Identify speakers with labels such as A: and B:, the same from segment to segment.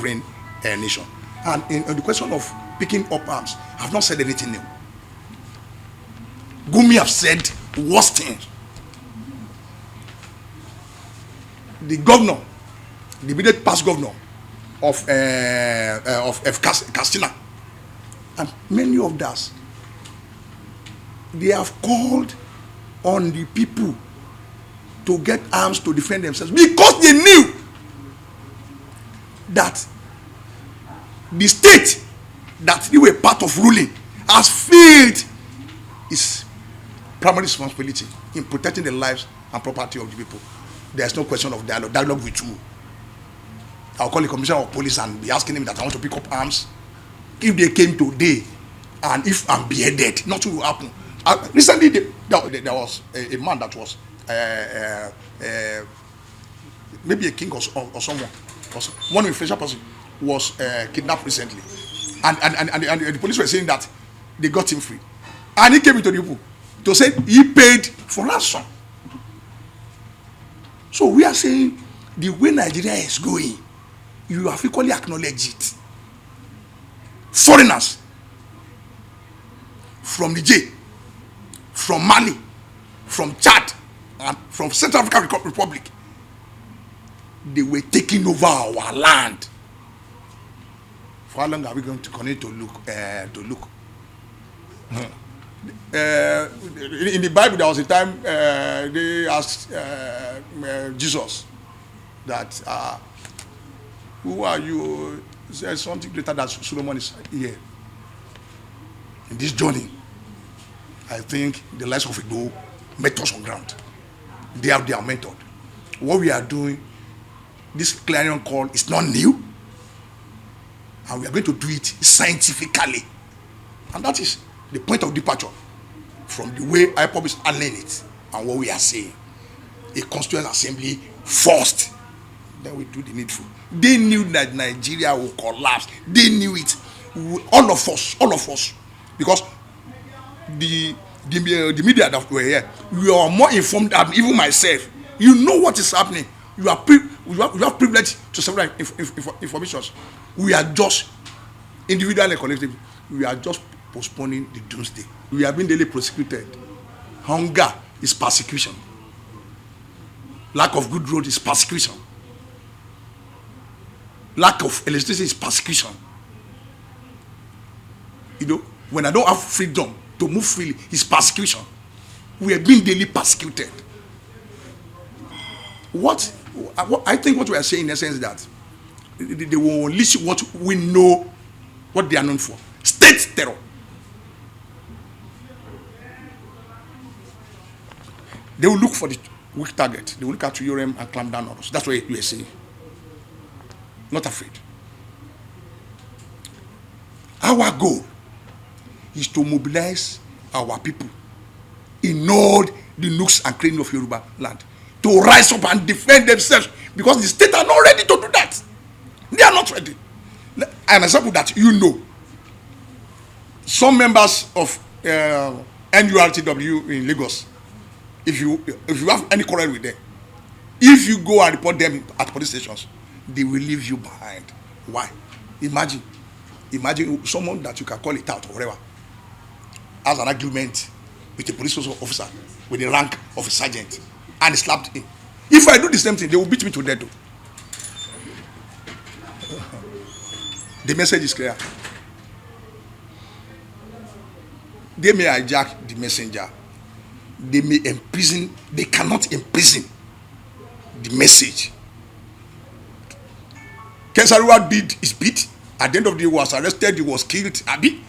A: sovereign nation. And in the question of picking up arms, I've not said anything new. Gumi have said worse things. The governor, the immediate past governor of Castina, and many of us, they have called on the people to get arms to defend themselves because they knew that the state that they were part of ruling has failed its primary responsibility in protecting the lives and property of the people. There's no question of dialogue with you. I'll call the commissioner of police and be asking him that I want to pick up arms. If they came today and if I'm beheaded, nothing will happen. Recently, there was a man that was maybe a king or someone, one influential person was kidnapped recently, and the police were saying that they got him free, and he came into the people to say he paid for ransom. So we are saying the way Nigeria is going, you have equally acknowledged it. Foreigners from Niger, from Mali, from Chad, and from Central African Republic, they were taking over our land. For how long are we going to continue to look? In the Bible, there was a time they asked Jesus that, who are you? There's something greater that Solomon is here. In this journey, I think the likes of Igbo met us on ground. They have their method. What we are doing, this clarion call is not new, and we are going to do it scientifically. And that is the point of departure from the way IPOB is handling it and what we are saying. A constituent assembly first, then we do the needful. They knew that Nigeria will collapse. They knew it. All of us, because the media that were here, we are more informed than even myself. You know what is happening. You have privilege to several informations. We are just individual and collective. We are just postponing the doomsday. We have been daily prosecuted. Hunger is persecution. Lack of good road is persecution. Lack of electricity is persecution. You know, when I don't have freedom to move freely, it's persecution. We are being daily persecuted. I think what we are saying in essence is that they will unleash what we know, what they are known for. State terror. They will look for the weak target. They will look at YOREM and clamp down on us. That's what you are saying. Not afraid. Our goal is to mobilize our people in all the nooks and crannies of Yoruba land to rise up and defend themselves, because the state are not ready to do that. They are not ready. An example that you know, some members of NURTW in Lagos, if you have any quarrel with them, if you go and report them at police stations, they will leave you behind. Why? Imagine someone that you can call it out or whatever has an argument with a police officer with the rank of a sergeant and he slapped him. If I do the same thing, they will beat me to death. The message is clear. They may hijack the messenger. They may imprison. They cannot imprison the message. Kesariwa did his bit. At the end of the day, he was arrested. He was killed. At the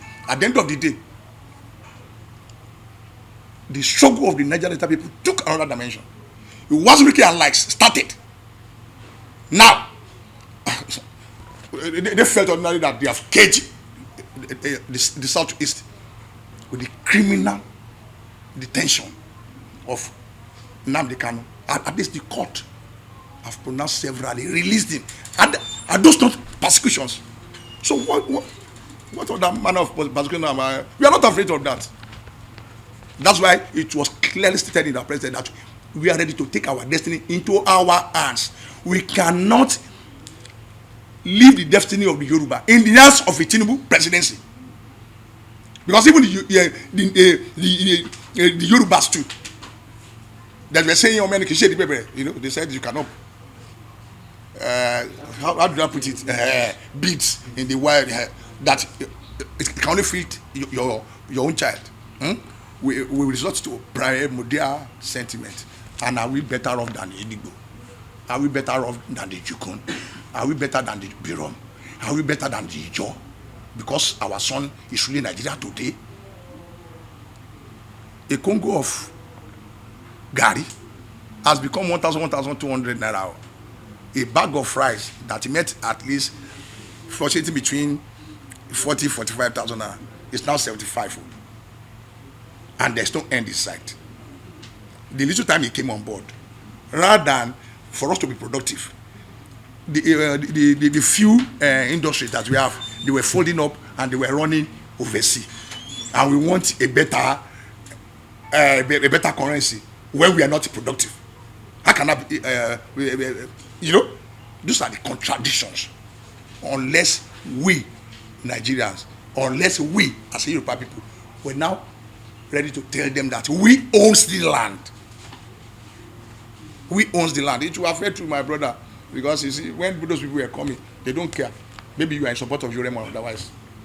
A: end of the day, the struggle of the Niger Delta people took another dimension. It was looking and likes started. Now, they felt ordinarily that they have caged the southeast with the criminal detention of Nnamdi Kanu. At least the court have pronounced severally, released him. And are those not persecutions? So what other manner of persecution am I? We are not afraid of that. That's why it was clearly stated in the president that we are ready to take our destiny into our hands. We cannot leave the destiny of the Yoruba in the hands of a Tinubu presidency. Because even the Yorubas too, that were saying, oh man, you know, they said you cannot. How do I put it? Beads in the wire that it can only fit your own child. We resort to primordial sentiment. And are we better off than the Igbo? Are we better off than the Jukun? Are we better than the Birom? Are we better than the Ijo? Because our son is ruling Nigeria today. A Congo of Gari has become 1,200 naira. A bag of rice that met at least fluctuating between 45,000 naira is now 75. And there's no end in sight. The little time he came on board, rather than for us to be productive, the few industries that we have, they were folding up and they were running overseas. And we want a better currency when we are not productive. How can that be? You know, those are the contradictions. Unless we Nigerians, unless we as Yoruba people, we're now ready to tell them that we own the land. We own the land. It will affect you, my brother, because you see, when those people were coming, they don't care. Maybe you are in support of YOREM or otherwise.